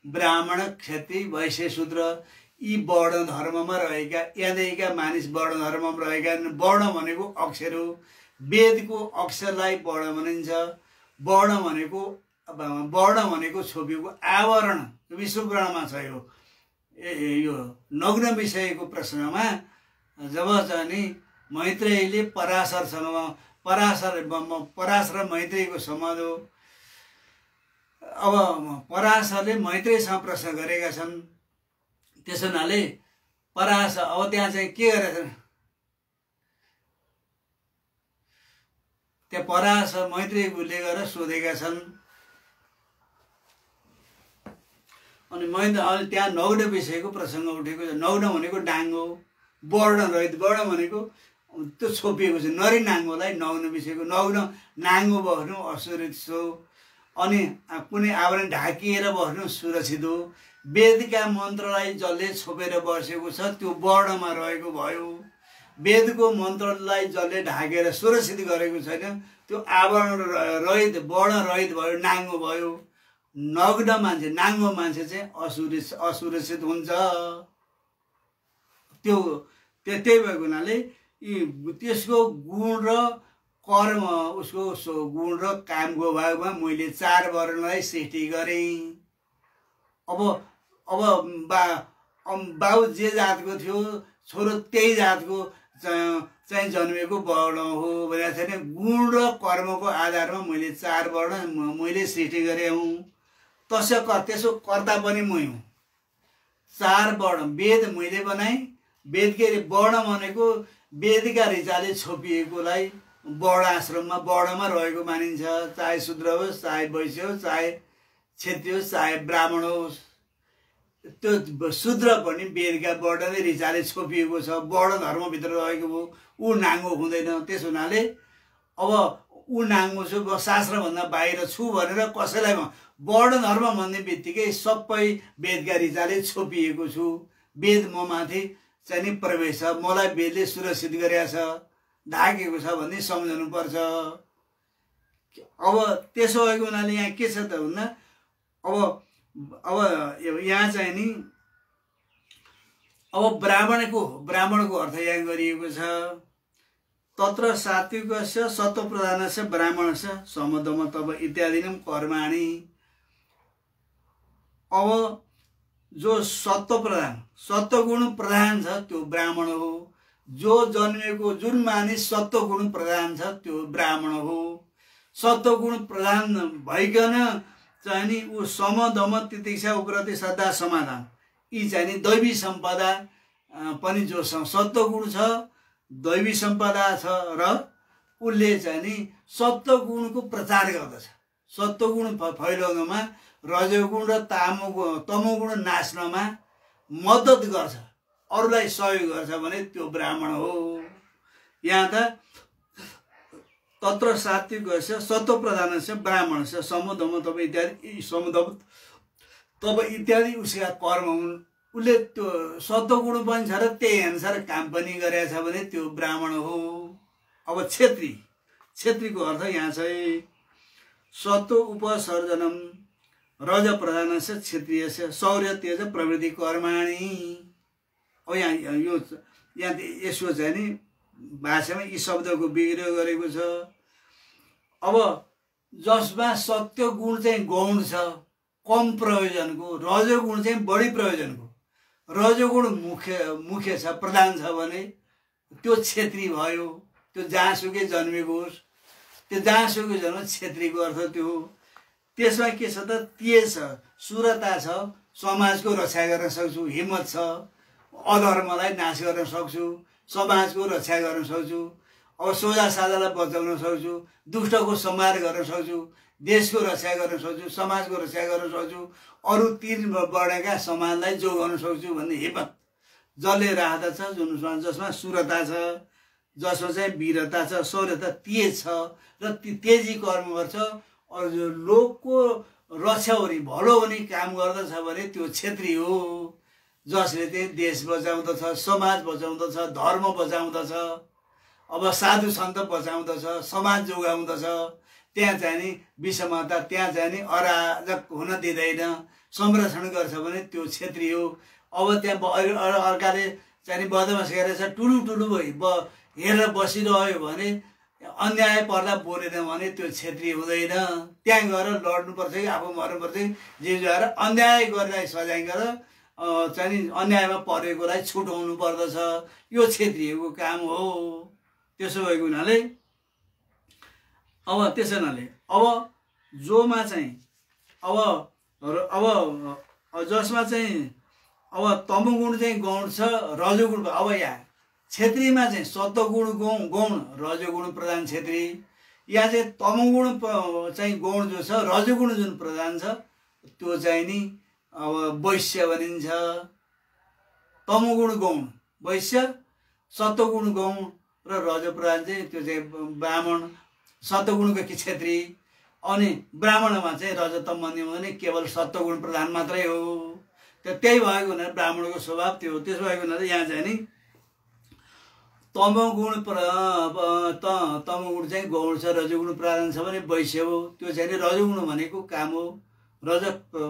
ब्राह्मण, क्षत्रिय, वैश्य, शूद्र यी वर्ण धर्ममा रहेका यहाँदेखिका मानिस वर्ण धर्ममा रहेका। वर्ण भनेको अक्षर हो। वेदको अक्षरलाई वर्ण भनिन्छ। वर्ण भनेको छोपिएको आवरण विश्वपुराणमा छ। यो नग्न विषयको प्रश्नमा जब चाहिँ मैत्रेयीले पराशर र मैत्रेयीको सम्बन्ध हो। अब पराशरले मैत्रेयीसँग प्रश्न गरेका छन्। त्यसो हुनाले पराशर अब त्यहाँ चाहिँ के गरेका छन्, त्यहाँ पराशर मैत्रेयीले गएर सोधेका छन्। अनि त्यहाँ नग्न विषयको प्रसङ्ग उठेको छ। नग्न भनेको डाङ्गो, वर्ण रहित, वर्ण भनेको त्यो छोपिएको छ। नरी नाङ्गोलाई नग्न बिर्सेको, नग्न नाङ्गो बस्नु असुरक्षित हो, अनि कुनै आवरण ढाकिएर बस्नु सुरक्षित हो। वेदका मन्त्रलाई जसले छोपेर बसेको छ त्यो वर्णमा रहेको भयो। वेदको मन्त्रलाई जसले ढाकेर सुरक्षित गरेको छैन त्यो आवरण रहित वर्ण रहित भयो, नाङ्गो भयो। नग्न मान्छे, नाङ्गो मान्छे चाहिँ असुरक्षित हुन्छ। त्यही भएको हुनाले त्यसको गुण र कर्म, उसको गुण र कामको भागमा मैले 4 वर्णलाई सृष्टि गरेँ। अब बाउ जे जातको थियो छोरो त्यही जातको चाहिँ जन्मेको वर्ण हो भनेको छैन। गुण र कर्मको आधारमा मैले 4 वर्ण मैले सृष्टि गरेँ हुँ। त्यसो कर्ता पनि मै हुँ। 4 वर्ण वेद मैले बनाएँ। वेदकै वर्ण भनेको वेदका ऋचाले छोपिएकोलाई वर्ण आश्रममा वर्णमा रहेको मानिन्छ। चाहे शूद्र होस्, चाहे वैश्य होस्, चाहे क्षेत्रीय होस्, चाहे ब्राह्मण होस्। त्यो शूद्र पनि वेदका वर्णले ऋचाले छोपिएको छ, वर्ण धर्मभित्र रहेको हो। ऊ नाङ्गो हुँदैन। त्यस हुनाले अब ऊ नाङ्गो छु, शास्त्रभन्दा बाहिर छु भनेर कसैलाई वर्ण धर्म भन्ने बित्तिकै सबै वेदका ऋचाले छोपिएको छु। वेद म माथि चाहिँ नि प्रवेश छ, मलाई वेदले सुरक्षित गरेको छ, ढाकेको छ भन्ने सम्झनु पर्छ। अब त्यसो भएको हुनाले यहाँ के छ त भन्दा अब यहाँ चाहिँ नि अब ब्राह्मणको अर्थ यहाँ गरिएको छ। तत्र सात्विकस्य सत्वप्रधानस्य ब्राह्मणस्य समदम तब इत्यादिनम कर्माणि। अब जो सत्वगुण प्रधान छ त्यो ब्राह्मण हो। जो जन्मेको जुन मानिस सत्वगुण प्रधान छ त्यो ब्राह्मण हो। सत्वगुण प्रधान भइकन चाहिँ नि ऊ समदम तितिक्षा उग्रति श्रद्धा समाधान यी चाहिँ नि दैवी सम्पदा पनि जो सत्वगुण छ, दैवी सम्पदा छ र उसले चाहिँ नि सत्वगुणको प्रचार गर्दछ। सत्वगुण फैलाउनमा रजोगुण र तमोगुण नाच्नमा मद्दत गर्छ, अरूलाई सहयोग गर्छ भने त्यो ब्राह्मण हो। यहाँ त तत्र सात्विकस्य सत्वप्रधानस्य ब्राह्मणस्य समदम तब इत्यादि उसका कर्म हुन्। उसले त्यो सत्वगुण पनि छ र त्यही अनुसार काम पनि गरेछ भने त्यो ब्राह्मण हो। अब क्षेत्रीको अर्थ यहाँ चाहिँ सत्व उपसर्जनम रज प्रधानस्य क्षत्रियस्य शौर्य तेज प्रवृत्ति कर्माणि। अब यहाँ यसो चाहिँ नि भाषामा यी शब्दको विग्रह गरेको छ। अब जसमा सत्य गुण चाहिँ गौण छ, कम प्रयोजनको, रजोगुण चाहिँ बढी प्रयोजनको, रजोगुण मुख्य छ, प्रधान छ भने त्यो क्षेत्री भयो। त्यो जहाँसुकै जन्मेको होस्, त्यो जहाँसुकै जन्म क्षेत्रीको अर्थ त्यो हो। त्यसमा के छ त तेज छ, सुरता छ, समाजको रक्षा गर्न सक्छु, हिम्मत छ, अधर्मलाई नाश गर्न सक्छु, समाजको रक्षा गर्न सक्छु, अब सोझा साझालाई बचाउन सक्छु, दुष्टको संहार गर्न सक्छु, देशको रक्षा गर्न सक्छु, समाजको रक्षा गर्न सक्छु, अरू 3 वर्णका समाजलाई जोगाउन सक्छु भन्ने हिम्मत जसले राख्दछ, जसमा सुरता छ, जसमा चाहिँ वीरता छ, शौर्यता तेज छ र तेजी कर्म गर्छ, अरू लोकको रक्षा हुने भलो हुने काम गर्दछ भने त्यो क्षेत्री हो। जसले चाहिँ देश बचाउँदछ, समाज बचाउँदछ, धर्म बचाउँदछ, अब साधु सन्त बचाउँदछ, समाज जोगाउँदछ, त्यहाँ चाहिँ नि विषमता, त्यहाँ चाहिँ नि अराजक हुन दिँदैन, संरक्षण गर्छ भने त्यो क्षेत्री हो। अब त्यहाँ अर्काले चाहिँ नि बदमास गरेछ, टुलु हेरेर बसिरह्यो भने, अन्याय पर्दा बोलेन भने त्यो क्षेत्री हुँदैन। त्यहाँ गएर लड्नुपर्छ कि आफू मर्नुपर्छ कि जे गएर अन्याय गरेर सजाय गरेर चाहिँ नि अन्यायमा परेकोलाई छुटाउनु पर्दछ। यो क्षेत्रीको काम हो। त्यसो भएको हुनाले अब जोमा चाहिँ अब जसमा चाहिँ अब तमोगुण चाहिँ गौण छ, रजोगुण। अब यहाँ क्षेत्रीमा चाहिँ सत्वगुण गौण, रजोगुण प्रधान क्षेत्री। यहाँ चाहिँ तमोगुण चाहिँ गौण जो छ, रजोगुण जुन प्रधान छ त्यो चाहिँ नि अब वैश्य भनिन्छ। तमोगुण गौण वैश्य, सत्वगुण गौण र रजो प्रधान चाहिँ त्यो चाहिँ ब्राह्मण, सत्वगुणको क्षेत्री। अनि ब्राह्मणमा चाहिँ रजतम भन्ने भने केवल सत्वगुण प्रधान मात्रै हो। त्यही भएको हुनाले ब्राह्मणको स्वभाव त्यो हो। त्यसो भएको हुनाले यहाँ चाहिँ नि तमोगुण चाहिँ गौण छ, रजोगुण प्रधान छ भने वैश्य हो। त्यो चाहिँ नि रजोगुण भनेको काम हो। रज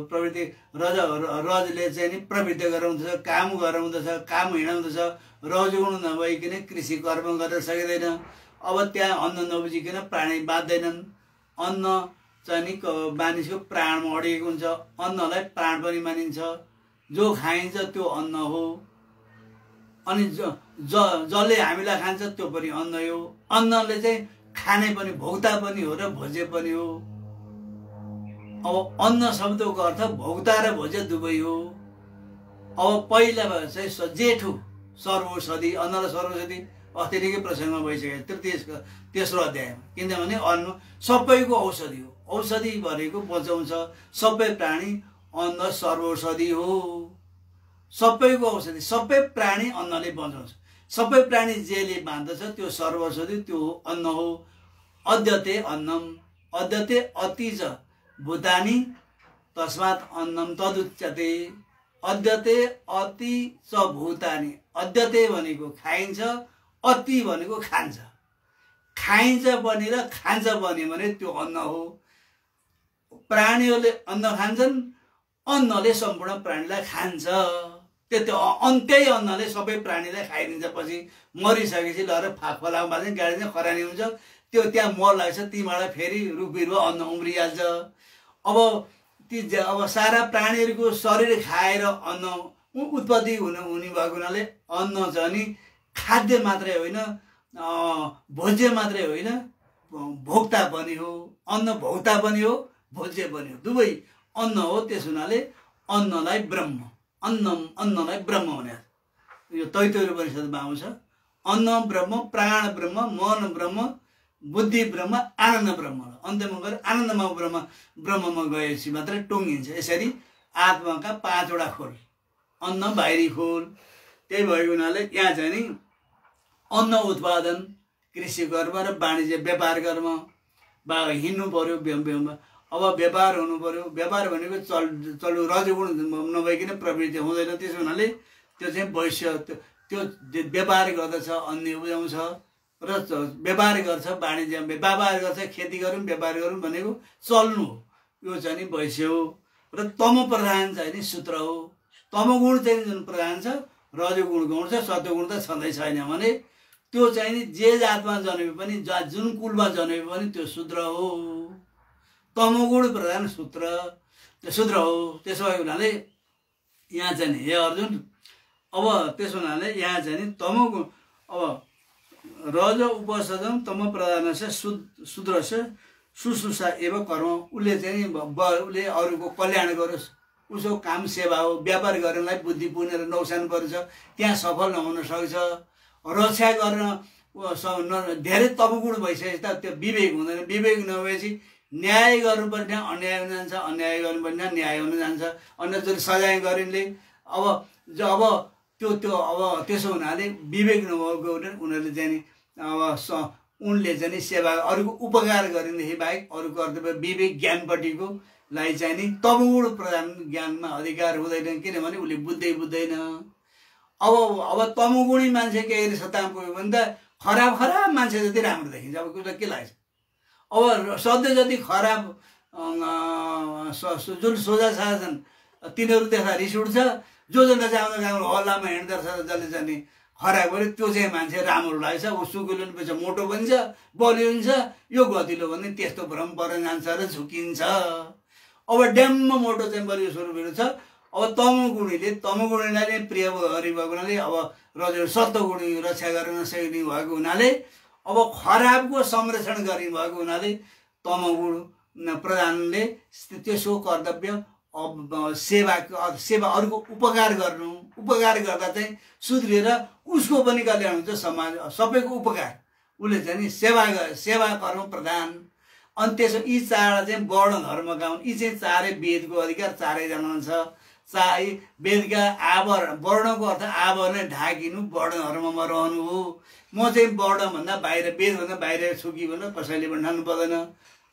प्रवृत्ति रजले चाहिँ नि प्रवृत्ति गराउँदछ, काम गराउँदछ, काम हिँडाउँदछ। रजोगुण नभइकन कृषि कर्म गर्न सकिँदैन। अब त्यहाँ अन्न नबुझिकन प्राणी बाँच्दैनन्। अन्न चाहिँ नि मानिसको प्राणमा अडिएको हुन्छ। अन्नलाई प्राण पनि मानिन्छ। जो खाइन्छ त्यो अन्न हो। अनि जसले हामीलाई खान्छ त्यो पनि अन्न हो। अन्नले चाहिँ खाने पनि भोक्ता पनि हो र भोज्य पनि हो। अब अन्न शब्दको अर्थ भोक्ता र भोज्य दुवै हो। अब पहिला चाहिँ जेठो सर्वौषधि, अन्न र सर्वौषधि अस्तिकै प्रसङ्गमा भइसक्यो तेस्रो अध्यायमा। किनभने अन्न सबैको औषधि हो। औषधि भनेको बचाउँछ। सबै प्राणी अन्न सर्वौषधि हो। सबैको औषधि, सबै प्राणी अन्नले बचाउँछ। सबै प्राणी जेले बाँध्दछ त्यो सर्वौषधि, त्यो अन्न हो। अद्यते अन्नम, अद्यते अति च भूतानि तस्मात् अन्नम तदुच्यते। अद्यते अति च भूतानि, अद्यते भनेको खाइन्छ, अति भनेको खान्छ। खाइन्छ पनि र खान्छ पनि भने त्यो अन्न हो। प्राणीहरूले अन्न खान्छन्, अन्नले सम्पूर्ण प्राणीलाई खान्छ। त्यही अन्नले सबै प्राणीलाई खाइदिन्छ। पछि मरिसकेपछि लएर फलाउमा चाहिँ गाडी चाहिँ खरानी हुन्छ। त्यो त्यहाँ मर लाग्छ, तीबाट फेरि रुख बिरुवा अन्न उम्रिहाल्छ। अब सारा प्राणीहरूको शरीर खाएर अन्न उत्पत्ति हुने भएको हुनाले अन्न चाहिँ नि खाद्य मात्रै होइन, भोज्य मात्रै होइन, भोक्ता पनि हो। अन्न भोक्ता पनि हो, भोज्य पनि हो, दुवै अन्न हो। त्यस हुनाले अन्नलाई ब्रह्म, अन्नलाई ब्रह्म भने यो तैतरीय उपनिषदमा आउँछ। अन्न ब्रह्म, प्राण ब्रह्म, मन ब्रह्म, बुद्धि ब्रह्म, आनन्द ब्रह्म। अन्त्यमा गएर आनन्दमा ब्रह्ममा गएपछि मात्रै टुङ्गिन्छ। यसरी आत्माका 5वटा खोल, अन्न बाहिरी खोल। त्यही भएको हुनाले यहाँ चाहिँ नि अन्न उत्पादन, कृषि कर्म र वाणिज्य व्यापार कर्म हिँड्नु पर्यो। अब व्यापार हुनु पर्यो। व्यापार भनेको चल्नु रजोगुण नभइकन प्रवृत्ति हुँदैन। त्यसो हुनाले त्यो चाहिँ वैश्य, त्यो व्यापार गर्दछ, अन्न उब्जाउँछ र व्यापार गर्छ, वाणिज्य व्यापार गर्छ, खेती गरौँ व्यापार गरौँ भनेको चल्नु हो। यो चाहिँ नि वैश्य हो। र तमो प्रधान चाहिँ नि सूत्र हो। तमोगुण चाहिँ जुन प्रधान छ, रजोगुण गौण छ, सत्वगुण त छँदै छैन भने त्यो चाहिँ नि जे जातमा जन्मे पनि, जुन कुलमा जन्मे पनि त्यो शूद्र हो। तमोगुण प्रधान शूद्र हो। त्यसो भएको हुनाले यहाँ चाहिँ नि हे अर्जुन, अब त्यसो हुनाले यहाँ चाहिँ नि तमोगुण, अब रज उपसदम तम प्रधानस्य शूद्रस्य शुश्रूषा एवं कर्म। उसले चाहिँ उसले अरूको कल्याण गरोस्, उसको काम सेवा हो। व्यापार गर्नलाई बुद्धि पुण्य र नौसान पर्छ, त्यहाँ सफल नहुन सक्छ। रक्षा गर्न धेरै तमोगुण भइसकेपछि त त्यो विवेक हुँदैन। विवेक नभएपछि न्याय गर्नुपर्ने अन्याय हुन जान्छ, अन्याय गर्नुपर्ने न्याय हुन जान्छ। अन्य जुन सजाय गरिनले अब त्यसो हुनाले विवेक नभएको उनीहरूले चाहिँ नि उनले चाहिँ नि सेवा अरूको उपकार गरिदेखि बाहेक अरू कर्तव्य विवेक ज्ञानपट्टिको लाई चाहिँ नि तमोगुण प्रधान ज्ञानमा अधिकार हुँदैन। किनभने उसले बुझ्दैन। अब तमोगुणी मान्छे केही सत्तामा पुग्यो भने त खराब मान्छे जति राम्रो देखिन्छ। अब उसलाई के लाग्छ? अब सधैँ जति खराब जुन सोझा साझा छन् तिनीहरू देख्दा रिस उठ्छ। जो नचाहुँदा गाउँ हल्लामा हिँड्दो रहेछ जसले चाहिँ नि खराब गऱ्यो त्यो चाहिँ मान्छे राम्रो लाग्छ। ऊ सुकुलो पछि मोटो बन्छ, बलियो हुन्छ। यो गतिलो भने त्यस्तो भ्रम पर जान्छ र झुकिन्छ। अब ड्याम्म मोटो चाहिँ बलियो स्वरूपहरू छ। अब तमोगुणीलाई नै प्रिय गरिरहेको हुनाले अब रज सत्वगुणी रक्षा गर्न सक्ने भएको हुनाले अब खराबको संरक्षण गर्ने भएको हुनाले तमोगुण प्रधानले त्यसको कर्तव्य सेवा अरूको उपकार गर्नु। उपकार गर्दा चाहिँ सुध्रिएर उसको पनि कल्याण हुन्छ, समाज सबैको उपकार। उसले चाहिँ नि सेवा कर्म प्रधान। अनि त्यसो यी 4 चाहिँ वर्ण धर्मका हुन्। यी चाहिँ 4 वेदको अधिकार 4जनामा छ। चाहे वेदका आवरण वर्णको अर्थ आवरण ढाकिनु वर्ण धर्ममा रहनु हो। म चाहिँ वर्णभन्दा बाहिर वेदभन्दा बाहिर छु कि भनेर कसैले पनि ठान्नु पर्दैन।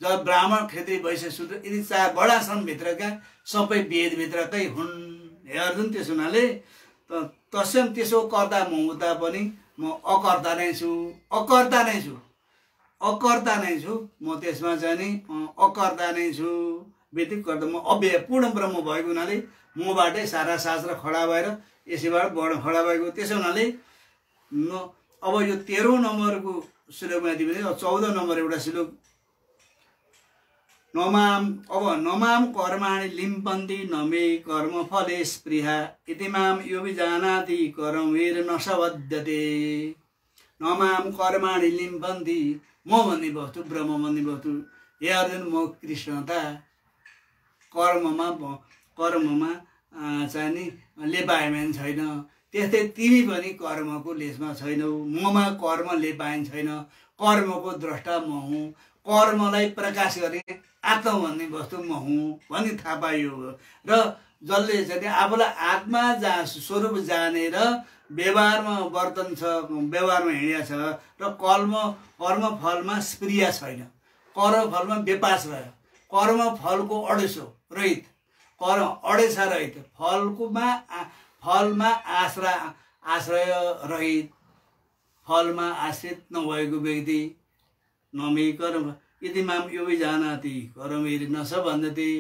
जब ब्राह्मण क्षत्रिय वैश्य शूद्र यदि 4 बडा आश्रमभित्रका सबै वेदभित्रकै हुन् हेर्छन्। त्यसो हुनाले तस्यम त्यसो कर्ता म हुँदा पनि म अकर्ता नै छु, अकर्ता नै छु, अकर्ता नै छु। म त्यसमा चाहिँ नि अकर्ता नै छु, व्यतिक कर्ता। म अव्यय पूर्ण ब्रह्म भएको हुनाले मबाटै सारा शास्त्र खडा भएर यसैबाट वर्ण खडा भएको। त्यसो हुनाले अब यो 13औं नम्बरको श्लोकमा दिने 14 नम्बर एउटा श्लोक नमाम कर्माणि लिम्पन्ति न मे कर्म फले स्पृहा इति माम यो विजानाति कर्मैर न सबध्यते। नमाम कर्माणि लिम्पन्ति, म भन्ने वस्तु ब्रह्म भन्ने वस्तु हे अर्जुन म कृष्णता कर्ममा चाहिँ नि लेपायमान छैन। त्यस्तै तिमी पनि कर्मको लेसमा छैनौ। ममा कर्म लेपायन छैन। कर्मको द्रष्टा म हुँ। कर्मलाई प्रकाश गर्ने आत्मा भन्ने वस्तु म हुँ भन्ने थाहा पाइयो। र जसले चाहिँ आफूलाई आत्मा स्वरूप जानेर व्यवहारमा वर्तन छ, व्यवहारमा हिँडेको छ र कर्मफलमा स्प्रिया छैन, कर्मफलमा व्यपास भयो, कर्मफलको अडेसो रहित, अडेसा रहित, फलमा आश्रय रहित, फलमा आश्रित नभएको व्यक्ति नमे कर्म यदि माम यो विजानाति कर्मैर न सबध्यते।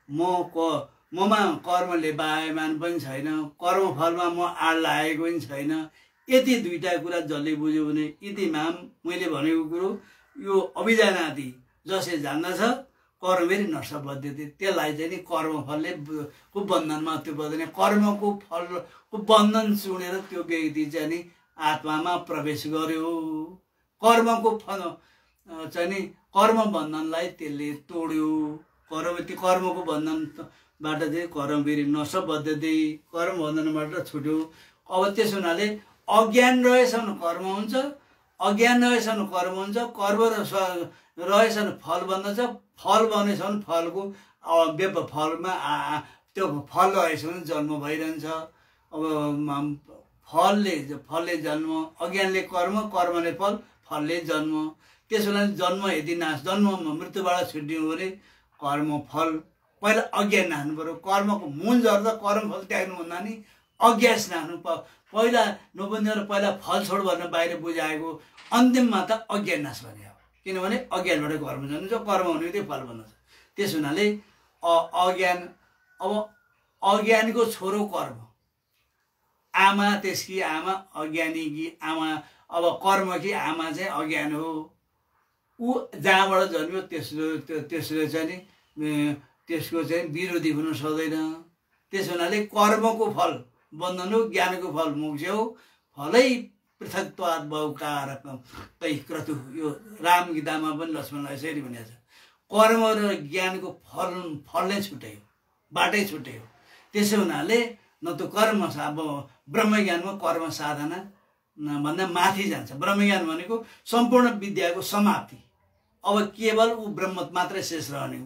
ममा कर्मले बायमान पनि छैन, कर्मफलमा म आड लागेको पनि छैन। यति दुईटा कुरा जसले बुझ्यो भने यदि माम मैले भनेको कुरो यो अभिजानाति जसले जान्दछ कर्मैर न सबध्यते, त्यसलाई चाहिँ नि कर्मफलले को बन्धनमा त्यो पर्दैन। कर्मको फलको बन्धन चुडेर त्यो व्यक्ति चाहिँ नि आत्मामा प्रवेश गर्यो। कर्मको फल चाहिँ नि कर्म बन्धनलाई त्यसले तोड्यो। त्यो कर्मको बन्धनबाट चाहिँ कर्मैर न सबध्यते, कर्म बन्धनबाट छुट्यो। अब त्यसो हुनाले अज्ञान रहेछन् कर्म हुन्छ, अज्ञान रहेछन् कर्म हुन्छ, कर्म रहेछन् फल बन्दछ, फल बनेछ भने फलको फलमा त्यो फल रहेछ भने जन्म भइरहन्छ। अब फलले जन्म, अज्ञानले कर्म, कर्मले फल, फलले जन्म। त्यसो हुनाले जन्म यदि जन्म मृत्युबाट छुट्टिनु भने कर्म फल पहिला अज्ञान नाच्नु पर्यो। कर्मको मूल जर त कर्मफल त्याग्नुभन्दा नि अज्ञान नाच्नु पहिला नबुझेर पहिला फल छोड भनेर बाहिर बुझाएको अन्तिममा त अज्ञान नाश भने हो। किनभने अज्ञानबाट कर्म जन्मिन्छ, कर्म भनेको त्यो फल बन्छ। त्यसो हुनाले अज्ञान, अब अज्ञानीको छोरो कर्म, आमा त्यसकी आमा अज्ञानी कि आमा, अब कर्म कि आमा चाहिँ अज्ञान हो। ऊ जहाँबाट जन्मियो त्यसले चाहिँ नि त्यसको चाहिँ विरोधी हुन सक्दैन। त्यसो हुनाले कर्मको फल बन्धन हो, ज्ञानको फल मोक्ष हो। फलै पृथक्त्वात् बहुकारकम् तै क्रतुः, यो राम गीतामा पनि लक्ष्मणलाई यसरी भनेको छ। कर्म र ज्ञानको फल नै छुट्यो, बाटै छुट्यो। त्यसो हुनाले न त कर्म अब ब्रह्मज्ञानमा कर्म साधना भन्दा माथि जान्छ। ब्रह्मज्ञान भनेको सम्पूर्ण विद्याको समाप्ति। अब केवल ऊ ब्रह्म मात्रै शेष रहने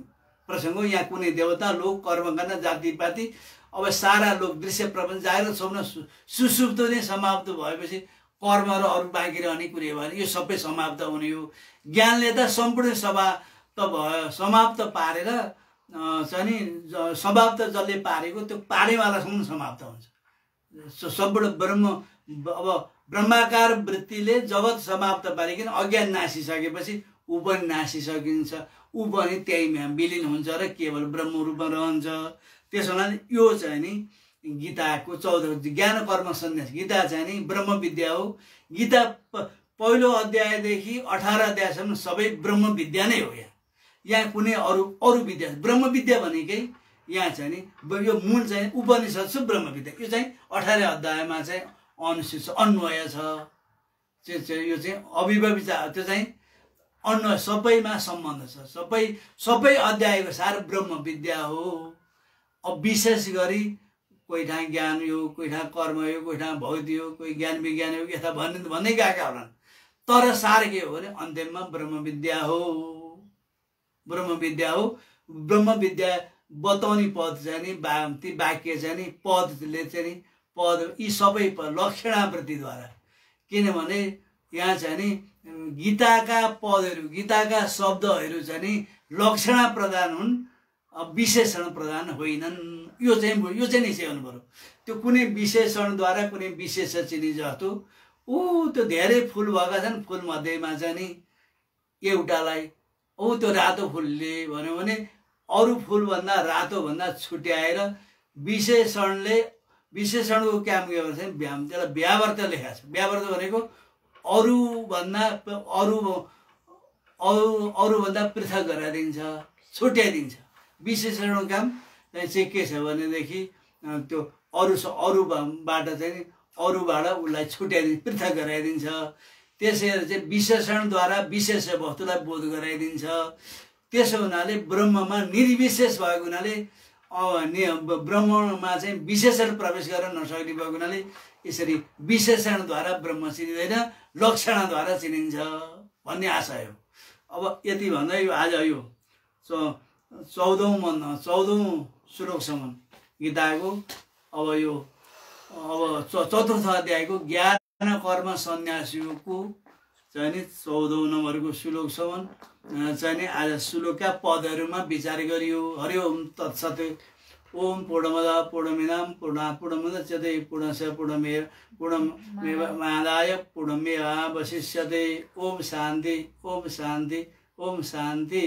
प्रसङ्ग हो। यहाँ कुनै देवता लोक कर्म गर्न जातिपाति अब सारा लोक दृश्य प्रपञ्च जागृत स्वप्न सुसुप्त नै समाप्त भएपछि कर्म र अरू बाँकी रहने कुरै भएन, यो सबै समाप्त हुने हो। ज्ञानले त सम्पूर्ण समाप्त पारेर चाहिँ नि समाप्त जसले पारेको त्यो पारेवालासम्म समाप्त हुन्छ। सम्पूर्ण ब्रह्म, अब ब्रह्माकार वृत्तिले जगत समाप्त पारिकन अज्ञान नासिसकेपछि ऊ पनि नासिसकिन्छ, ऊ पनि त्यहीमा विलिन हुन्छ र केवल ब्रह्म रूपमा रहन्छ। त्यसो हुनाले यो चाहिँ नि गीताको 14 ज्ञान कर्म सन्यास गीता चाहिँ नि ब्रह्म विद्या हो। गीता पहिलो अध्यायदेखि 18 अध्यायसम्म सबै ब्रह्म विद्या नै हो। यहाँ कुनै अरू विद्या, ब्रह्म विद्या भनेकै यहाँ चाहिँ नि यो मूल चाहिँ उपनिषद छ ब्रह्म विद्या। यो चाहिँ 18 अध्यायमा चाहिँ अनुसूच अन्वय छ। यो चाहिँ अभिभावी त्यो चाहिँ अन्वय सबैमा सम्बन्ध छ। सबै अध्यायको सार ब्रह्म विद्या हो। अब विशेष गरी कोही ठाउँ ज्ञान हो, कोही ठाउँ कर्म हो, कोही ठाउँ भौतिक हो, कोही ज्ञान विज्ञान हो, यता भन्दै गएका होलान्। तर सार के हो भने अन्त्यमा ब्रह्म विद्या हो। ब्रह्म विद्या हो। ब्रह्म विद्या बताउने पद चाहिँ नि ती वाक्य चाहिँ नि पदले चाहिँ नि पद यी सबै लक्षणावृत्तिद्वारा, किनभने यहाँ चाहिँ नि गीताका पदहरू गीताका शब्दहरू चाहिँ नि लक्षणा प्रदान हुन्, विशेषण प्रदान होइनन्। यो चाहिँ नि चाहिँ हुनु पर्यो। त्यो कुनै विशेषणद्वारा कुनै विशेष चिनी जस्तो त्यो धेरै फुल भएका छन्, फुल मध्येमा चाहिँ नि एउटालाई त्यो रातो फुलले भन्यो भने अरू फुलभन्दा रातोभन्दा छुट्याएर विशेषणको काम के गर्छ, त्यसलाई व्यावर्त लेखा छ। व्यावर्त भनेको अरूभन्दा पृथक गराइदिन्छ, छुट्याइदिन्छ। विशेषणको काम चाहिँ के छ भनेदेखि त्यो अरूबाट चाहिँ अरूबाट उसलाई छुट्याइदिन्छ, पृथक गराइदिन्छ। त्यसैले चाहिँ विशेषणद्वारा विशेष वस्तुलाई बोध गराइदिन्छ। त्यसो हुनाले ब्रह्ममा निर्विशेष भएको हुनाले ब्रह्ममा चाहिँ विशेषण प्रवेश गर्न नसक्ने भएको हुनाले यसरी विशेषणद्वारा ब्रह्म चिनिँदैन, लक्षणद्वारा चिनिन्छ भन्ने आशा हो। अब यति भन्दै आज यो 14औं श्लोकसम्म गीताको अब चतुर्थ अध्यायको ज्ञान कर्म सन्यासीको चाहिँ नि 14औं नम्बरको श्लोकसम्म चाहिँ नि आज श्लोकका पदहरूमा विचार गरियो। हरि ओम तत्सत्। ओम पूर्णमदः पूर्णमिदं पूर्णात् पूर्णमुदच्यते पूर्णस्य पूर्णमेवावशिष्यते पूर्णमेवावशिष्यते। ओम शान्ति ओम शान्ति ओम शान्ति।